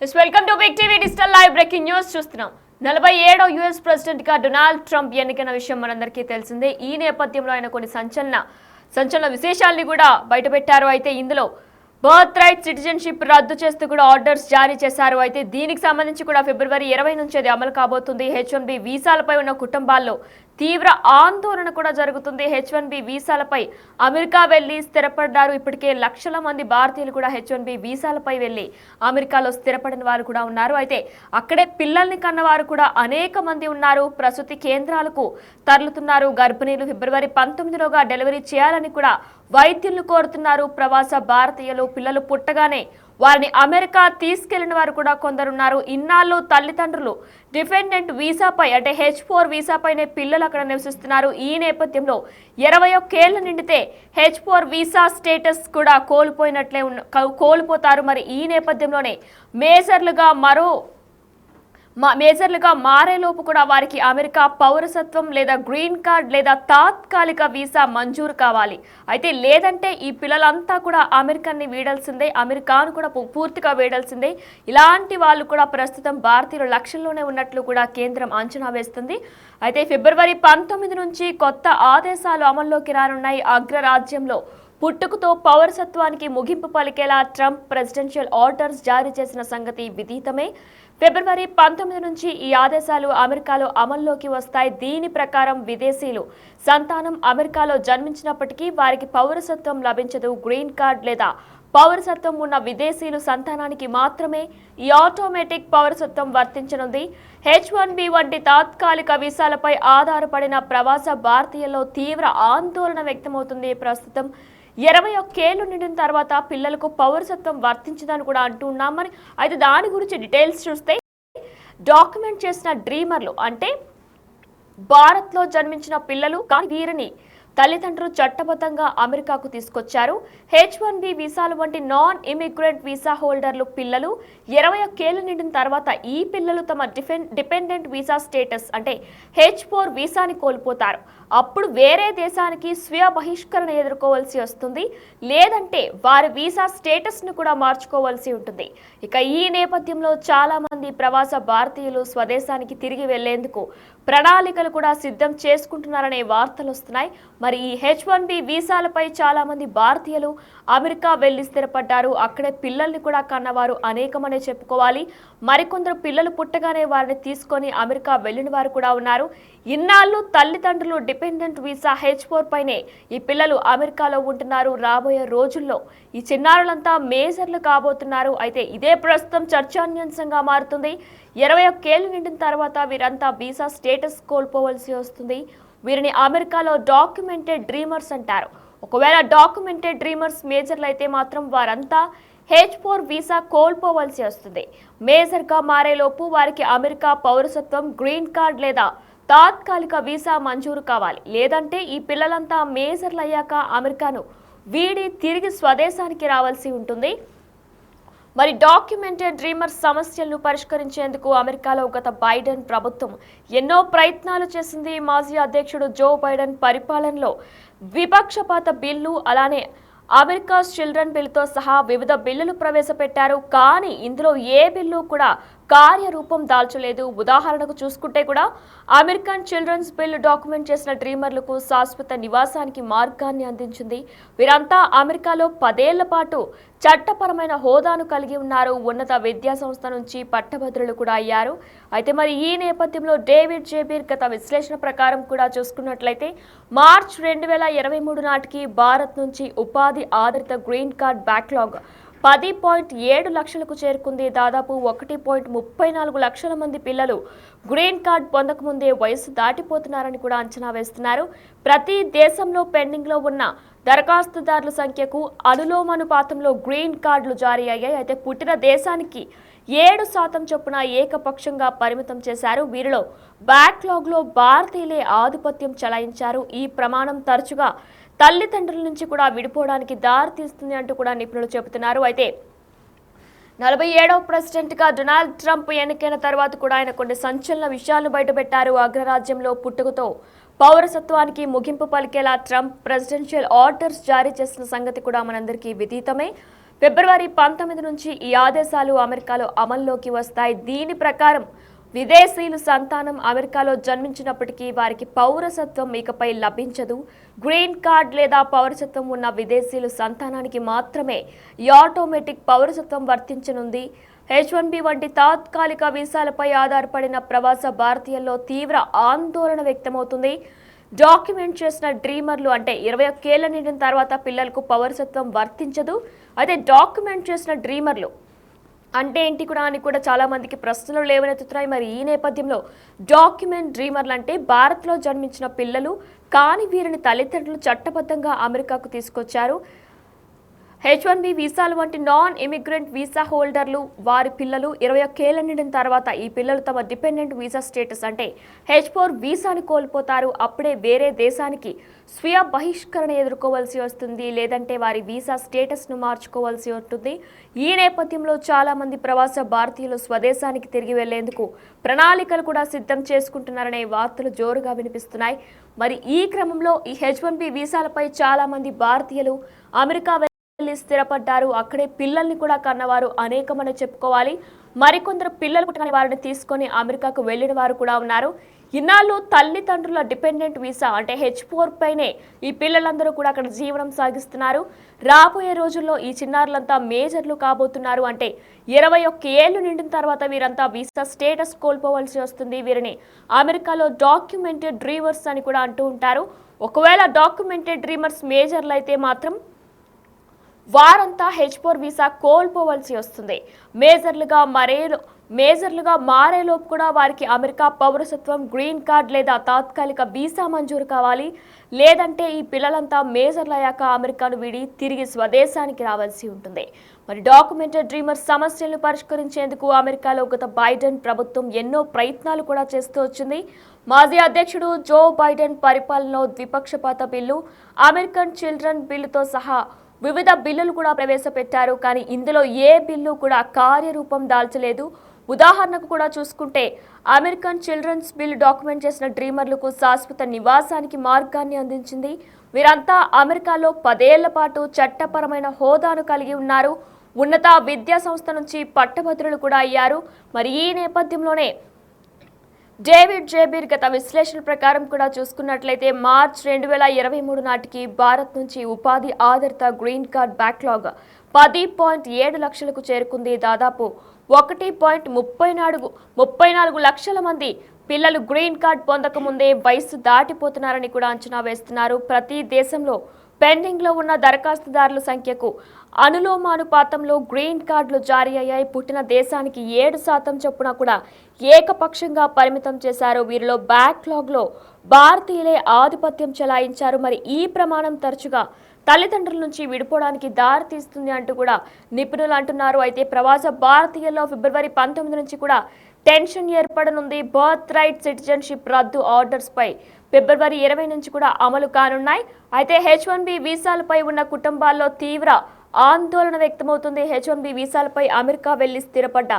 Welcome to big TV digital live breaking news చూస్తున్నాం. 47వ US president గా Donald Trump ఎన్నికైన విషయం మనందరికీ తెలిసిందే. ఈ నేపథ్యంలో ఆయన కొన్ని సంచలన విశేషాలని కూడా బయటపెట్టారు. అయితే ఇందులో బర్త్ రైట్ సిటిజన్షిప్ రద్దు చేస్తూ కూడా ఆర్డర్స్ జారీ చేశారు. అయితే దీనికి సంబంధించి కూడా ఫిబ్రవరి 20 నుంచి అది అమలు కాబోతుంది. H1B వీసాలపై ఉన్న కుటుంబాల్లో తీవ్ర ఆందోళన కూడా జరుగుతుంది. H1B వీసాలపై అమెరికా వెళ్లి స్థిరపడ్డారు. ఇప్పటికే లక్షల మంది భారతీయులు కూడా H1B వీసాలపై వెళ్లి అమెరికాలో స్థిరపడిన వారు కూడా ఉన్నారు. అయితే అక్కడే పిల్లల్ని కన్నవారు కూడా అనేక మంది ఉన్నారు. ప్రసూతి కేంద్రాలకు తరలుతున్నారు. గర్భిణీలు ఫిబ్రవరి 19లోగా డెలివరీ చేయాలని కూడా వైద్యులు కోరుతున్నారు. ప్రవాస భారతీయులు పిల్లలు పుట్టగానే వారిని అమెరికా తీసుకెళ్లిన వారు కూడా కొందరున్నారు. ఇన్నాళ్ళు తల్లిదండ్రులు డిపెండెంట్ వీసాపై అంటే H4 వీసాపైనే పిల్లలు అక్కడ నివసిస్తున్నారు. ఈ నేపథ్యంలో 21 ఏళ్లు నిండితే H4 వీసా స్టేటస్ కూడా కోల్పోతారు. మరి ఈ నేపథ్యంలోనే మేజర్లుగా మారేలోపు కూడా వారికి అమెరికా పౌరసత్వం లేదా గ్రీన్ కార్డ్ లేదా తాత్కాలిక వీసా మంజూరు కావాలి. అయితే లేదంటే ఈ పిల్లలంతా కూడా అమెరికాని వీడాల్సిందే, అమెరికాను కూడా పూర్తిగా వీడాల్సిందే. ఇలాంటి వాళ్ళు కూడా ప్రస్తుతం భారతీయుల లక్షల్లోనే ఉన్నట్లు కూడా కేంద్రం అంచనా వేస్తుంది. అయితే ఫిబ్రవరి 19 నుంచి కొత్త ఆదేశాలు అమల్లోకి రానున్నాయి. అగ్రరాజ్యంలో పుట్టుకతో పౌరసత్వానికి ముగింపు పలికేలా ట్రంప్ ప్రెసిడెన్షియల్ ఆర్డర్స్ జారీ చేసిన సంగతి విదితమే. ఫిబ్రవరి 19 నుంచి ఈ ఆదేశాలు అమెరికాలో అమల్లోకి వస్తాయి. దీని ప్రకారం విదేశీయులు సంతానం అమెరికాలో జన్మించినప్పటికీ వారికి పౌరసత్వం లభించదు. గ్రీన్ కార్డ్ లేదా పౌరసత్వం ఉన్న విదేశీయులు సంతానానికి మాత్రమే ఈ ఆటోమేటిక్ పౌరసత్వం వర్తించనుంది. H1B వంటి తాత్కాలిక వీసాలపై ఆధారపడిన ప్రవాస భారతీయుల్లో తీవ్ర ఆందోళన వ్యక్తమవుతుంది. ప్రస్తుతం 21 ఏళ్లు నిండిన తర్వాత పిల్లలకు పౌరసత్వం వర్తించదని కూడా అంటున్నామని. అయితే దాని గురించి డీటెయిల్స్ చూస్తే డాక్యుమెంట్ చేసిన డ్రీమర్లు అంటే భారత్లో జన్మించిన పిల్లలు కానీ వీరిని తల్లిదండ్రులు చట్టబద్ధంగా అమెరికాకు తీసుకొచ్చారు. H1B వీసాలు వంటి నాన్ ఇమిగ్రెంట్ వీసా హోల్డర్లు పిల్లలు 21 ఏళ్లు నిండిన తర్వాత ఈ పిల్లలు తమ డిపెండెంట్ వీసా స్టేటస్ అంటే H4 వీసాని కోల్పోతారు. అప్పుడు వేరే దేశానికి స్వీయ బహిష్కరణ ఎదుర్కోవాల్సి వస్తుంది. లేదంటే వారి వీసా స్టేటస్ను కూడా మార్చుకోవాల్సి ఉంటుంది. ఇక ఈ నేపథ్యంలో చాలా మంది ప్రవాస భారతీయులు స్వదేశానికి తిరిగి వెళ్లేందుకు ప్రణాళికలు కూడా సిద్ధం చేసుకుంటున్నారనే వార్తలు వస్తున్నాయి. మరి ఈ H1B వీసాలపై చాలా మంది భారతీయులు అమెరికా వెళ్లి స్థిరపడ్డారు. అక్కడే పిల్లల్ని కూడా కన్నవారు అనేకమనే చెప్పుకోవాలి. మరికొందరు పిల్లలు పుట్టగానే వారిని తీసుకొని అమెరికా వెళ్లిన వారు కూడా ఉన్నారు. ఇన్నాళ్ళు తల్లిదండ్రులు డిపెండెంట్ వీసా H4 పైనే ఈ పిల్లలు అమెరికాలో ఉంటున్నారు. రాబోయే రోజుల్లో ఈ చిన్నారులంతా మేజర్లు కాబోతున్నారు. అయితే ఇదే ప్రస్తుతం చర్చాన్యాంశంగా మారుతుంది. 21 ఏళ్లు నిండిన తర్వాత వీరంతా వీసా స్టేటస్ కోల్పోవలసి వస్తుంది. వీరిని అమెరికాలో డాక్యుమెంటెడ్ డ్రీమర్స్ అంటారు. ఒకవేళ డాక్యుమెంటెడ్ డ్రీమర్స్ మేజర్లు అయితే మాత్రం వారంతా H4 వీసా కోల్పోవలసి వస్తుంది. మేజర్గా మారేలోపు వారికి అమెరికా పౌరసత్వం, గ్రీన్ కార్డ్ లేదా తాత్కాలిక వీసా మంజూరు కావాలి. లేదంటే ఈ పిల్లలంతా మేజర్లు అయ్యాక అమెరికాను వీడి తిరిగి స్వదేశానికి రావాల్సి ఉంటుంది. మరి డాక్యుమెంటెడ్ డ్రీమర్స్ సమస్యలను పరిష్కరించేందుకు అమెరికాలో గత బైడెన్ ప్రభుత్వం ఎన్నో ప్రయత్నాలు చేసింది. మాజీ అధ్యక్షుడు జో బైడెన్ పరిపాలనలో విపక్షపాత బిల్లు అలానే అమెరికాస్ చిల్డ్రన్ బిల్లుతో సహా వివిధ బిల్లులు ప్రవేశపెట్టారు. కానీ ఇందులో ఏ బిల్లు కూడా కార్యరూపం దాల్చలేదు. ఉదాహరణకు చూసుకుంటే కూడా అమెరికన్ చిల్డ్రన్స్ బిల్ డాక్యుమెంట్ చేసిన డ్రీమర్లకు శాశ్వత నివాసానికి మార్గాన్ని అందించింది. వీరంతా అమెరికాలో 10 ఏళ్ల పాటు చట్టపరమైన హోదాను కలిగి ఉన్నారు. ఉన్నత విద్యా సంస్థ నుంచి పట్టభద్రులు కూడా అయ్యారు. అయితే మరి ఈ నేపథ్యంలో డేవిడ్ జేబీర్ గత విశ్లేషణ ప్రకారం కూడా చూసుకున్నట్లయితే మార్చ్ 2023 నాటికి భారత్ నుంచి ఉపాధి ఆధారిత గ్రీన్ కార్డ్ బ్యాక్లాగ్ 10.7 లక్షలకు చేరుకుంది. దాదాపు 1.34 లక్షల మంది పిల్లలు గ్రీన్ కార్డ్ పొందకముందే వయసు దాటిపోతున్నారని కూడా అంచనా వేస్తున్నారు. ప్రతి దేశంలో పెండింగ్లో ఉన్న దరఖాస్తుదారుల సంఖ్యకు అనులోమానుపాతంలో గ్రీన్ కార్డులు జారీ అయ్యాయి. అయితే పుట్టిన దేశానికి 7% చొప్పున ఏకపక్షంగా పరిమితం చేశారు. వీరిలో బ్యాక్లాగ్లో భారతీయులే ఆధిపత్యం చెలాయించారు. ఈ ప్రమాణం తరచుగా తల్లిదండ్రుల నుంచి కూడా విడిపోవడానికి దారితీస్తుంది అంటూ కూడా నిపుణులు చెబుతున్నారు. అయితే 47వ ప్రెసిడెంట్గా డొనాల్డ్ ట్రంప్ ఎన్నికైన తర్వాత కూడా ఆయన కొన్ని సంచలన విషయాలను బయటపెట్టారు. అగ్రరాజ్యంలో పుట్టుకతో పౌరసత్వానికి ముగింపు పలికేలా ట్రంప్ ప్రెసిడెన్షియల్ ఆర్డర్స్ జారీ చేసిన సంగతి కూడా మనందరికీ విదితమే. ఫిబ్రవరి 19 నుంచి ఈ ఆదేశాలు అమెరికాలో అమల్లోకి వస్తాయి. దీని ప్రకారం విదేశీయులు సంతానం అమెరికాలో జన్మించినప్పటికీ వారికి పౌరసత్వం ఇకపై లభించదు. గ్రీన్ కార్డ్ లేదా పౌరసత్వం ఉన్న విదేశీయుల సంతానానికి మాత్రమే ఈ ఆటోమేటిక్ పౌరసత్వం వర్తించనుంది. H1B వంటి తాత్కాలిక వీసాలపై ఆధారపడిన ప్రవాస భారతీయుల్లో తీవ్ర ఆందోళన వ్యక్తమవుతుంది. డాక్యుమెంట్ చేసిన డ్రీమర్లు అంటే 21 ఏళ్ల నిండిన తర్వాత పిల్లలకు పౌరసత్వం వర్తించదు. అయితే డాక్యుమెంట్ చేసిన డ్రీమర్లు అంటే ఏంటి కూడా అని కూడా చాలా మందికి ప్రశ్నలు లేవనెత్తుతున్నాయి. మరి ఈ నేపథ్యంలో డాక్యుమెంట్ డ్రీమర్లు అంటే భారత్లో జన్మించిన పిల్లలు కానీ వీరిని తల్లిదండ్రులు చట్టబద్ధంగా అమెరికాకు తీసుకొచ్చారు. H1B వీసాలు వంటి నాన్ ఇమిగ్రెంట్ వీసా హోల్డర్లు వారి పిల్లలు 21 ఏళ్ల నిండిన తర్వాత ఈ పిల్లలు తమ డిపెండెంట్ వీసా స్టేటస్ అంటే H4 వీసాని కోల్పోతారు. అప్పుడే వేరే దేశానికి స్వీయ బహిష్కరణ ఎదుర్కోవాల్సి వస్తుంది, లేదంటే వారి వీసా స్టేటస్ను మార్చుకోవాల్సి ఉంటుంది. ఈ నేపథ్యంలో చాలా మంది ప్రవాస భారతీయులు స్వదేశానికి తిరిగి వెళ్లేందుకు ప్రణాళికలు కూడా సిద్ధం చేసుకుంటున్నారనే వార్తలు జోరుగా వినిపిస్తున్నాయి. మరి ఈ క్రమంలో ఈ H1B వీసాలపై చాలా మంది భారతీయులు అమెరికా స్థిరపడ్డారు. అక్కడే పిల్లల్ని కూడా కన్నవారు అనేకమని చెప్పుకోవాలి. మరికొందరు పిల్లలు పుట్టిన వారిని తీసుకొని అమెరికాకు వెళ్లిన వారు కూడా ఉన్నారు. ఇన్నాళ్ళు తల్లిదండ్రుల డిపెండెంట్ వీసా అంటే H4 పైనే ఈ పిల్లలందరూ కూడా అక్కడ జీవనం సాగిస్తున్నారు. రాబోయే రోజుల్లో ఈ చిన్నారులంతా మేజర్లు కాబోతున్నారు. అంటే 21 ఏళ్లు నిండిన తర్వాత వీరంతా వీసా స్టేటస్ కోల్పోవలసి వస్తుంది. వీరిని అమెరికాలో డాక్యుమెంటెడ్ డ్రీమర్స్ అని కూడా అంటూ ఉంటారు. ఒకవేళ డాక్యుమెంటెడ్ డ్రీమర్స్ మేజర్లు అయితే మాత్రం వారంతా H4 వీసా కోల్పోవలసి వస్తుంది. మేజర్లుగా మారేలోపు కూడా వారికి అమెరికా పౌరసత్వం, గ్రీన్ కార్డ్ లేదా తాత్కాలిక వీసా మంజూరు కావాలి. లేదంటే ఈ పిల్లలంతా మేజర్లు అయ్యాక అమెరికాను వీడి తిరిగి స్వదేశానికి రావాల్సి ఉంటుంది. మరి డాక్యుమెంటెడ్ డ్రీమర్స్ సమస్యలను పరిష్కరించేందుకు అమెరికాలో గత బైడెన్ ప్రభుత్వం ఎన్నో ప్రయత్నాలు కూడా చేస్తూ వచ్చింది. మాజీ అధ్యక్షుడు జో బైడెన్ పరిపాలనలో ద్విపక్షపాత బిల్లు, అమెరికన్ చిల్డ్రన్ బిల్లుతో సహా వివిధ బిల్లులు కూడా ప్రవేశపెట్టారు. కానీ ఇందులో ఏ బిల్లు కూడా కార్యరూపం దాల్చలేదు. ఉదాహరణకు కూడా చూసుకుంటే అమెరికన్ చిల్డ్రన్స్ బిల్ డాక్యుమెంట్ చేసిన డ్రీమర్లకు శాశ్వత నివాసానికి మార్గాన్ని అందించింది. వీరంతా అమెరికాలో 10 ఏళ్ల పాటు చట్టపరమైన హోదాను కలిగి ఉన్నారు. ఉన్నత విద్యా సంస్థ నుంచి పట్టభద్రులు కూడా అయ్యారు. మరి ఈ నేపథ్యంలోనే డేవిడ్ జేబీర్ గత విశ్లేషణ ప్రకారం కూడా చూసుకున్నట్లయితే మార్చ్ 2023 నాటికి భారత్ నుంచి ఉపాధి ఆధారిత గ్రీన్ కార్డ్ బ్యాక్లాగ్ 10.7 లక్షలకు చేరుకుంది. దాదాపు 1.34 లక్షల మంది పిల్లలు గ్రీన్ కార్డ్ పొందక ముందే వయసు దాటిపోతున్నారని కూడా అంచనా వేస్తున్నారు. ప్రతి దేశంలో పెండింగ్లో ఉన్న దరఖాస్తుదారుల సంఖ్యకు అనులోమానుపాతంలో గ్రీన్ కార్డులు జారీ అయ్యాయి. పుట్టిన దేశానికి 7% చొప్పున కూడా ఏకపక్షంగా పరిమితం చేశారు. వీరిలో బ్యాక్లాగ్లో భారతీయులే ఆధిపత్యం చెలాయించారు. మరి ఈ ప్రమాణం తరచుగా తల్లిదండ్రుల నుంచి విడిపోవడానికి దారి తీస్తుంది అంటూ కూడా నిపుణులు అంటున్నారు. అయితే ప్రవాస భారతీయుల్లో ఫిబ్రవరి 19 నుంచి కూడా టెన్షన్ ఏర్పడనుంది. బర్త్ రైట్ సిటిజన్షిప్ రద్దు ఆర్డర్స్ పై ఫిబ్రవరి 20 నుంచి కూడా అమలు కానున్నాయి. అయితే H1B వీసాలపై ఉన్న కుటుంబాల్లో తీవ్ర ఆందోళన వ్యక్తమవుతుంది. H1B వీసాలపై అమెరికా వెళ్లి స్థిరపడ్డ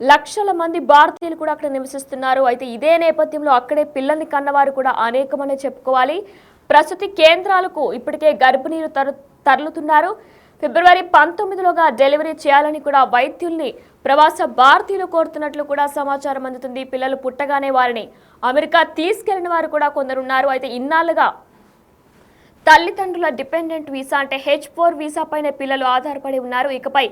లక్షల మంది భారతీయులు కూడా అక్కడ నివసిస్తున్నారు. అయితే ఇదే నేపథ్యంలో అక్కడే పిల్లల్ని కన్నవారు కూడా అనేకమని చెప్పుకోవాలి. ప్రసూతి కేంద్రాలకు ఇప్పటికే గర్భిణీలు తరలుతున్నారు. ఫిబ్రవరి 19లోగా డెలివరీ చేయాలని కూడా వైద్యుల్ని ప్రవాస భారతీయులు కోరుతున్నట్లు కూడా సమాచారం అందుతుంది. పిల్లలు పుట్టగానే వారిని అమెరికా తీసుకెళ్లిన వారు కూడా కొందరున్నారు. అయితే ఇన్నాళ్లుగా తల్లిదండ్రుల డిపెండెంట్ వీసా అంటే H4 వీసా పైన పిల్లలు ఆధారపడి ఉన్నారు. ఇకపై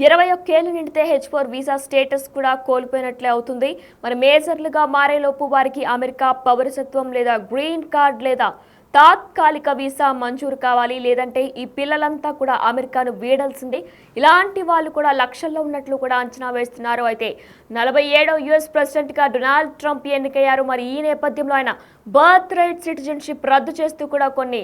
21 ఏళ్లు నిండితే H4 వీసా స్టేటస్ కూడా కోల్పోయినట్లే అవుతుంది. మరి మేజర్లుగా మారేలోపు వారికి అమెరికా పౌరసత్వం లేదా గ్రీన్ కార్డ్ లేదా తాత్కాలిక వీసా మంజూరు కావాలి. లేదంటే ఈ పిల్లలంతా కూడా అమెరికాను వీడాల్సిందే. ఇలాంటి వాళ్ళు కూడా లక్షల్లో ఉన్నట్లు కూడా అంచనా వేస్తున్నారు. అయితే 47వ US ప్రెసిడెంట్గా డొనాల్డ్ ట్రంప్ ఎన్నికయ్యారు. మరి ఈ నేపథ్యంలో ఆయన బర్త్ రైట్ సిటిజన్షిప్ రద్దు చేస్తూ కూడా కొన్ని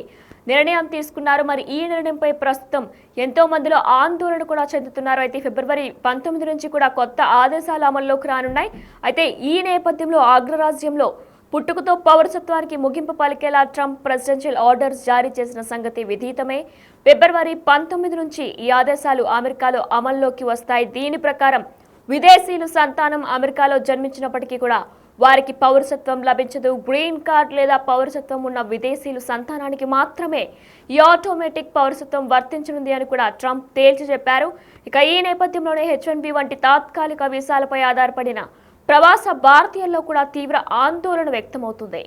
నిర్ణయం తీసుకున్నారు. మరి ఈ నిర్ణయంపై ప్రస్తుతం ఎంతో మందిలో ఆందోళన కూడా చెందుతున్నారు. అయితే ఫిబ్రవరి 19 నుంచి కూడా కొత్త ఆదేశాలు అమల్లోకి రానున్నాయి. అయితే ఈ నేపథ్యంలో అగ్రరాజ్యంలో పుట్టుకతో పౌరసత్వానికి ముగింపు పలికేలా ట్రంప్ ప్రెసిడెన్షియల్ ఆర్డర్స్ జారీ చేసిన సంగతి విదితమే. ఫిబ్రవరి 19 నుంచి ఈ ఆదేశాలు అమెరికాలో అమల్లోకి వస్తాయి. దీని ప్రకారం విదేశీయులు సంతానం అమెరికాలో జన్మించినప్పటికీ కూడా వారికి పౌరసత్వం లభించదు. గ్రీన్ కార్డ్ లేదా పౌరసత్వం ఉన్న విదేశీయులు సంతానానికి మాత్రమే ఈ ఆటోమేటిక్ పౌరసత్వం వర్తించనుంది అని కూడా ట్రంప్ తేల్చి చెప్పారు. ఇక ఈ నేపథ్యంలోనే H1B వంటి తాత్కాలిక వీసాలపై ఆధారపడిన ప్రవాస భారతీయుల్లో కూడా తీవ్ర ఆందోళన వ్యక్తమవుతుంది.